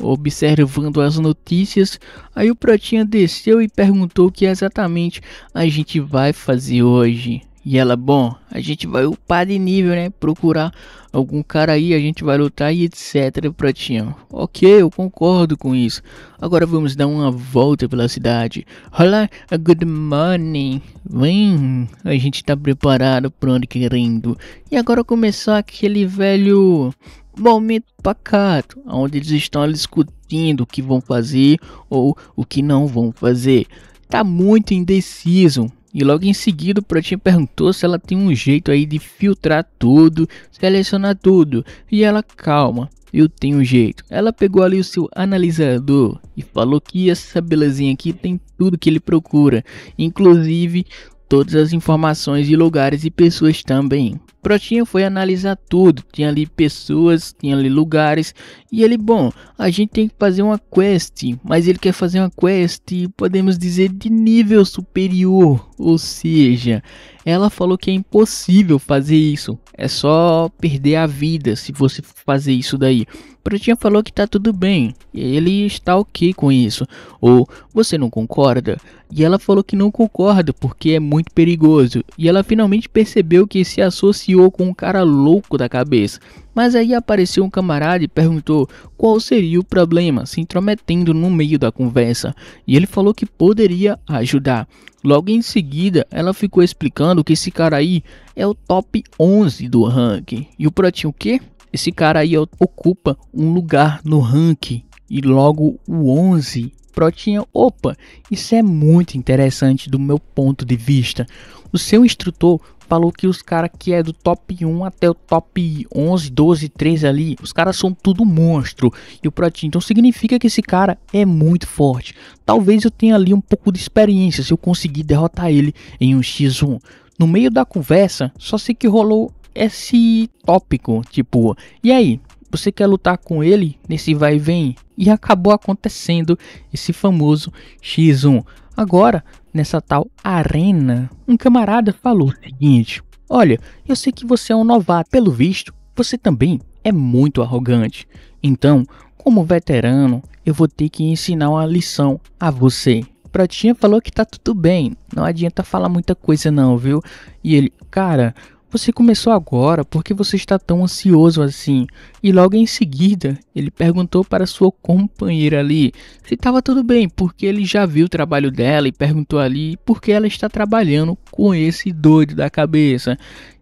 observando as notícias. Aí o Pratinha desceu e perguntou o que exatamente a gente vai fazer hoje. E ela, bom, a gente vai upar de nível, né? Procurar algum cara aí, a gente vai lutar e etc. Pratinha, ok, eu concordo com isso. Agora vamos dar uma volta pela cidade. Olá, good morning. Vem, a gente tá preparado para onde querendo. E agora começou aquele velho momento pacato, onde eles estão ali discutindo o que vão fazer ou o que não vão fazer. Tá muito indeciso. E logo em seguida o Pratinha perguntou se ela tem um jeito aí de filtrar tudo, selecionar tudo. E ela, calma, eu tenho um jeito. Ela pegou ali o seu analisador e falou que essa belezinha aqui tem tudo que ele procura, inclusive todas as informações de lugares e pessoas também. Protinha foi analisar tudo, tinha ali pessoas, tinha ali lugares, e ele, bom, a gente tem que fazer uma quest, mas ele quer fazer uma quest, podemos dizer, de nível superior, ou seja, ela falou que é impossível fazer isso, é só perder a vida se você fazer isso daí. Protinha falou que tá tudo bem, e ele está ok com isso, ou você não concorda? E ela falou que não concorda porque é muito perigoso, e ela finalmente percebeu que se associou com um cara louco da cabeça. Mas aí apareceu um camarada e perguntou qual seria o problema, se intrometendo no meio da conversa, e ele falou que poderia ajudar. Logo em seguida, ela ficou explicando que esse cara aí é o top 11 do ranking. E o Protinho, o quê? Esse cara aí ocupa um lugar no ranking e logo o 11. Protinha, opa, isso é muito interessante do meu ponto de vista. O seu instrutor falou que os caras que é do top 1 até o top 11, 12, 13 ali, os caras são tudo monstro. E o Protinha, então significa que esse cara é muito forte. Talvez eu tenha ali um pouco de experiência se eu conseguir derrotar ele em um X1. No meio da conversa, só sei que rolou esse tópico, tipo, e aí, você quer lutar com ele nesse vai e vem? E acabou acontecendo esse famoso X1. Agora, nessa tal arena, um camarada falou o seguinte: olha, eu sei que você é um novato, pelo visto, você também é muito arrogante. Então, como veterano, eu vou ter que ensinar uma lição a você. Pratinha falou que tá tudo bem, não adianta falar muita coisa não, viu? E ele, cara, você começou agora, por que você está tão ansioso assim? E logo em seguida, ele perguntou para sua companheira ali se estava tudo bem, porque ele já viu o trabalho dela e perguntou ali por que ela está trabalhando com esse doido da cabeça.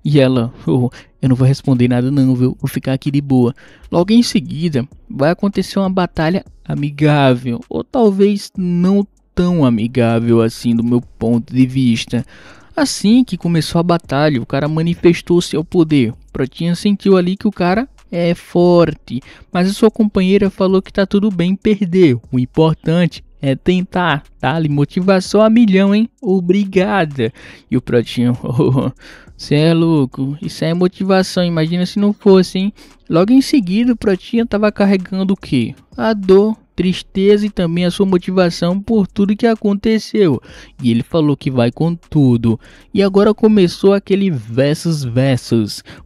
E ela, eu não vou responder nada não, viu? Vou ficar aqui de boa. Logo em seguida, vai acontecer uma batalha amigável, ou talvez não tão amigável assim do meu ponto de vista. Assim que começou a batalha, o cara manifestou seu poder. Protinha sentiu ali que o cara é forte, mas a sua companheira falou que tá tudo bem perder. O importante é tentar, tá? Ali, motivação a milhão, hein? Obrigada. E o Protinha, você é louco, isso é motivação, imagina se não fosse, hein? Logo em seguida, o Protinha tava carregando o quê? A dor tristeza e também a sua motivação por tudo que aconteceu. E ele falou que vai com tudo. E agora começou aquele versus.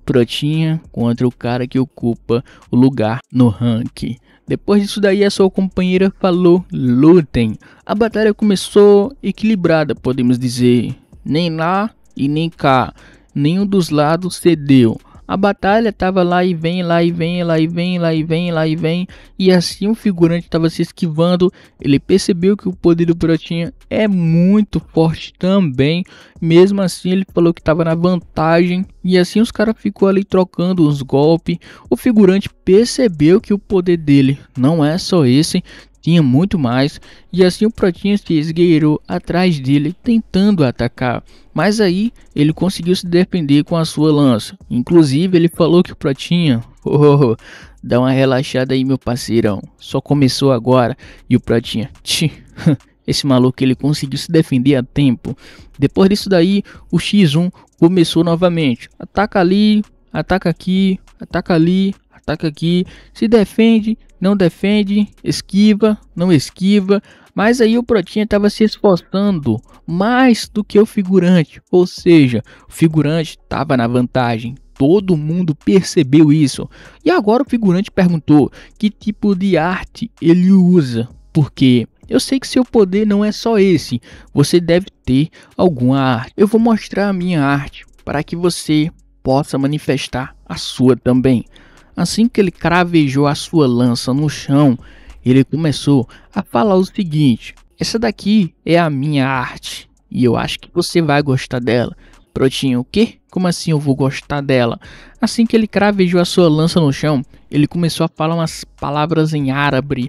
Protinha contra o cara que ocupa o lugar no ranking. Depois disso daí a sua companheira falou, lutem. A batalha começou equilibrada, podemos dizer. Nem lá e nem cá. Nenhum dos lados cedeu. A batalha tava lá e vem, lá e vem, lá e vem, lá e vem, lá e vem. E assim o figurante estava se esquivando. Ele percebeu que o poder do Protinha é muito forte também. Mesmo assim ele falou que estava na vantagem. E assim os caras ficou ali trocando os golpes. O figurante percebeu que o poder dele não é só esse. Tinha muito mais, e assim o Protinha se esgueirou atrás dele tentando atacar, mas aí ele conseguiu se defender com a sua lança. Inclusive ele falou que o Protinha, dá uma relaxada aí meu parceirão, só começou agora. E o Protinha, esse maluco ele conseguiu se defender a tempo. Depois disso daí o X1 começou novamente, ataca ali, ataca aqui, ataca ali, ataca aqui, se defende, não defende, esquiva, não esquiva. Mas aí o Protinha estava se esforçando mais do que o figurante, ou seja, o figurante estava na vantagem. Todo mundo percebeu isso. E agora o figurante perguntou que tipo de arte ele usa, porque eu sei que seu poder não é só esse, você deve ter alguma arte. Eu vou mostrar a minha arte para que você possa manifestar a sua também. Assim que ele cravejou a sua lança no chão, ele começou a falar o seguinte: essa daqui é a minha arte e eu acho que você vai gostar dela. Protinha, o quê? Como assim eu vou gostar dela? Assim que ele cravejou a sua lança no chão, ele começou a falar umas palavras em árabe.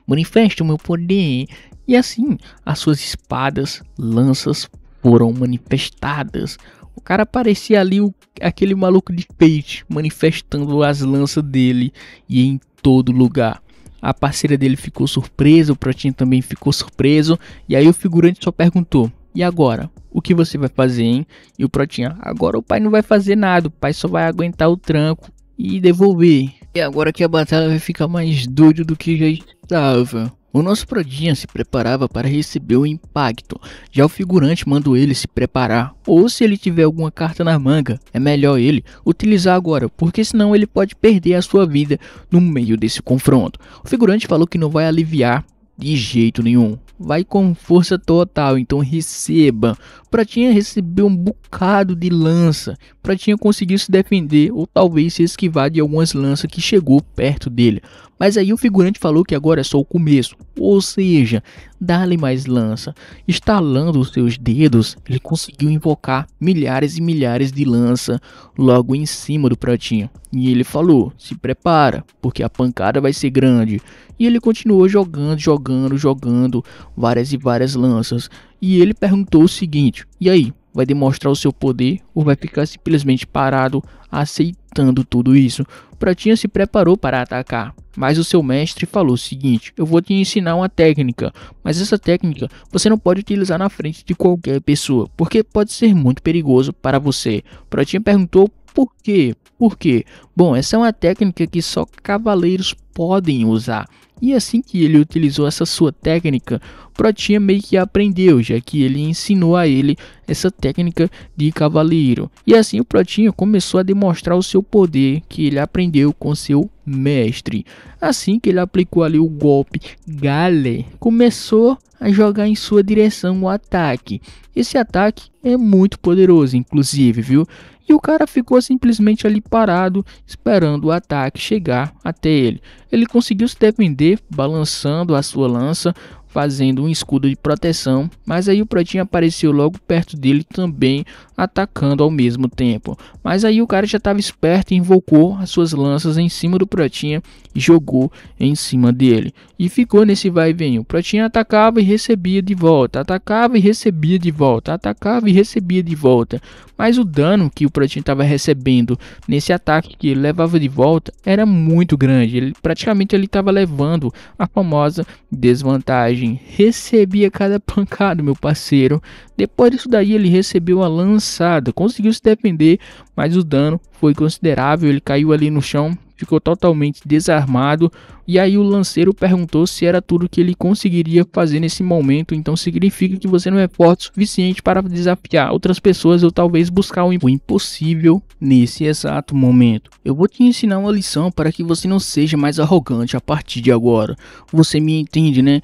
Manifesta o meu poder. E assim, as suas espadas, lanças foram manifestadas. O cara parecia ali aquele maluco de Fate manifestando as lanças dele e em todo lugar. A parceira dele ficou surpresa, o Protinha também ficou surpreso. E aí o figurante só perguntou: e agora? O que você vai fazer, hein? E o Protinha: agora o pai não vai fazer nada, o pai só vai aguentar o tranco e devolver. E agora que a batalha vai ficar mais doido do que já estava. O nosso Protinha se preparava para receber o impacto, já o figurante mandou ele se preparar, ou se ele tiver alguma carta na manga, é melhor ele utilizar agora, porque senão ele pode perder a sua vida no meio desse confronto. O figurante falou que não vai aliviar de jeito nenhum, vai com força total, então receba. Protinha recebeu um bocado de lança, Protinha conseguiu se defender ou talvez se esquivar de algumas lanças que chegou perto dele. Mas aí o figurante falou que agora é só o começo, ou seja, dá-lhe mais lança. Estalando os seus dedos, ele conseguiu invocar milhares e milhares de lança logo em cima do Protinha. E ele falou: se prepara, porque a pancada vai ser grande. E ele continuou jogando várias e várias lanças. E ele perguntou o seguinte: e aí, vai demonstrar o seu poder ou vai ficar simplesmente parado aceitando tudo isso? Protinha se preparou para atacar, mas o seu mestre falou o seguinte: eu vou te ensinar uma técnica, mas essa técnica você não pode utilizar na frente de qualquer pessoa, porque pode ser muito perigoso para você. Protinha perguntou por quê? Por quê? Bom, essa é uma técnica que só cavaleiros podem usar. E assim que ele utilizou essa sua técnica, Protinha meio que aprendeu, já que ele ensinou a ele essa técnica de cavaleiro. E assim o Protinha começou a demonstrar o seu poder que ele aprendeu com seu mestre. Assim que ele aplicou ali o golpe Gale, começou a jogar em sua direção o ataque. Esse ataque é muito poderoso, inclusive, viu? E o cara ficou simplesmente ali parado, esperando o ataque chegar até ele. Ele conseguiu se defender, balançando a sua lança, fazendo um escudo de proteção, mas aí o Protinha apareceu logo perto dele também, atacando ao mesmo tempo. Mas aí o cara já estava esperto e invocou as suas lanças em cima do Protinha e jogou em cima dele. E ficou nesse vai e vem. O Protinha atacava e recebia de volta, atacava e recebia de volta, atacava e recebia de volta. Mas o dano que o Protinha estava recebendo nesse ataque que ele levava de volta era muito grande. Ele praticamente estava levando a famosa desvantagem. Recebia cada pancada, meu parceiro. Depois disso daí ele recebeu a lançada, conseguiu se defender, mas o dano foi considerável, ele caiu ali no chão, ficou totalmente desarmado. E aí o lanceiro perguntou se era tudo que ele conseguiria fazer nesse momento, então significa que você não é forte o suficiente para desafiar outras pessoas ou talvez buscar o impossível nesse exato momento. Eu vou te ensinar uma lição para que você não seja mais arrogante a partir de agora. Você me entende, né?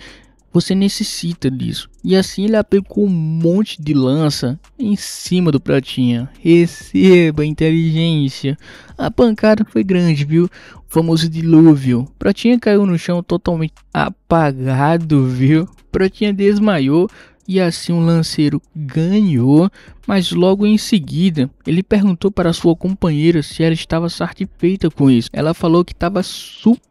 Você necessita disso. E assim ele aplicou um monte de lança em cima do Pratinha. Receba inteligência. A pancada foi grande, viu? O famoso dilúvio. Pratinha caiu no chão totalmente apagado, viu? Pratinha desmaiou. E assim o lanceiro ganhou, mas logo em seguida ele perguntou para sua companheira se ela estava satisfeita com isso. Ela falou que estava super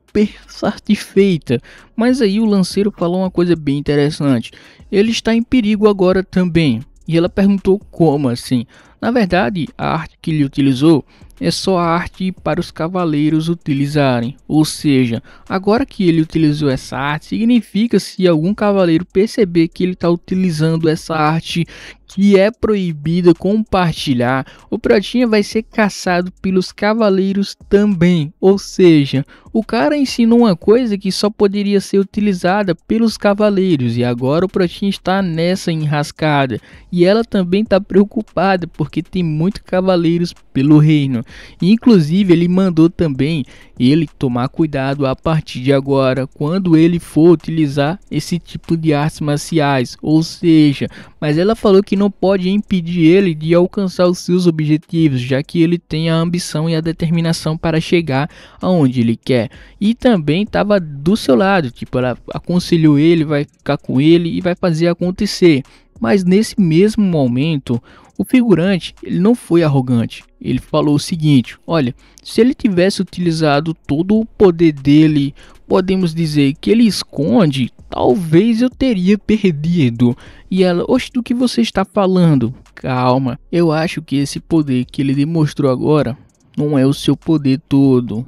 satisfeita, mas aí o lanceiro falou uma coisa bem interessante. Ele está em perigo agora também. E ela perguntou como assim. Na verdade, a arte que ele utilizou é só a arte para os cavaleiros utilizarem. Ou seja, agora que ele utilizou essa arte, significa se algum cavaleiro perceber que ele está utilizando essa arte que é proibida compartilhar, o Pratinha vai ser caçado pelos cavaleiros também. Ou seja, o cara ensinou uma coisa que só poderia ser utilizada pelos cavaleiros e agora o Pratinha está nessa enrascada. E ela também está preocupada porque tem muitos cavaleiros pelo reino. Inclusive ele mandou também ele tomar cuidado a partir de agora quando ele for utilizar esse tipo de artes marciais. Ou seja, mas ela falou que não pode impedir ele de alcançar os seus objetivos, já que ele tem a ambição e a determinação para chegar aonde ele quer. E também estava do seu lado, tipo, ela aconselhou ele, vai ficar com ele e vai fazer acontecer. Mas nesse mesmo momento, o figurante ele não foi arrogante. Ele falou o seguinte: olha, se ele tivesse utilizado todo o poder dele, podemos dizer que ele esconde, talvez eu teria perdido. E ela, oxe, do que você está falando? Calma, eu acho que esse poder que ele demonstrou agora não é o seu poder todo.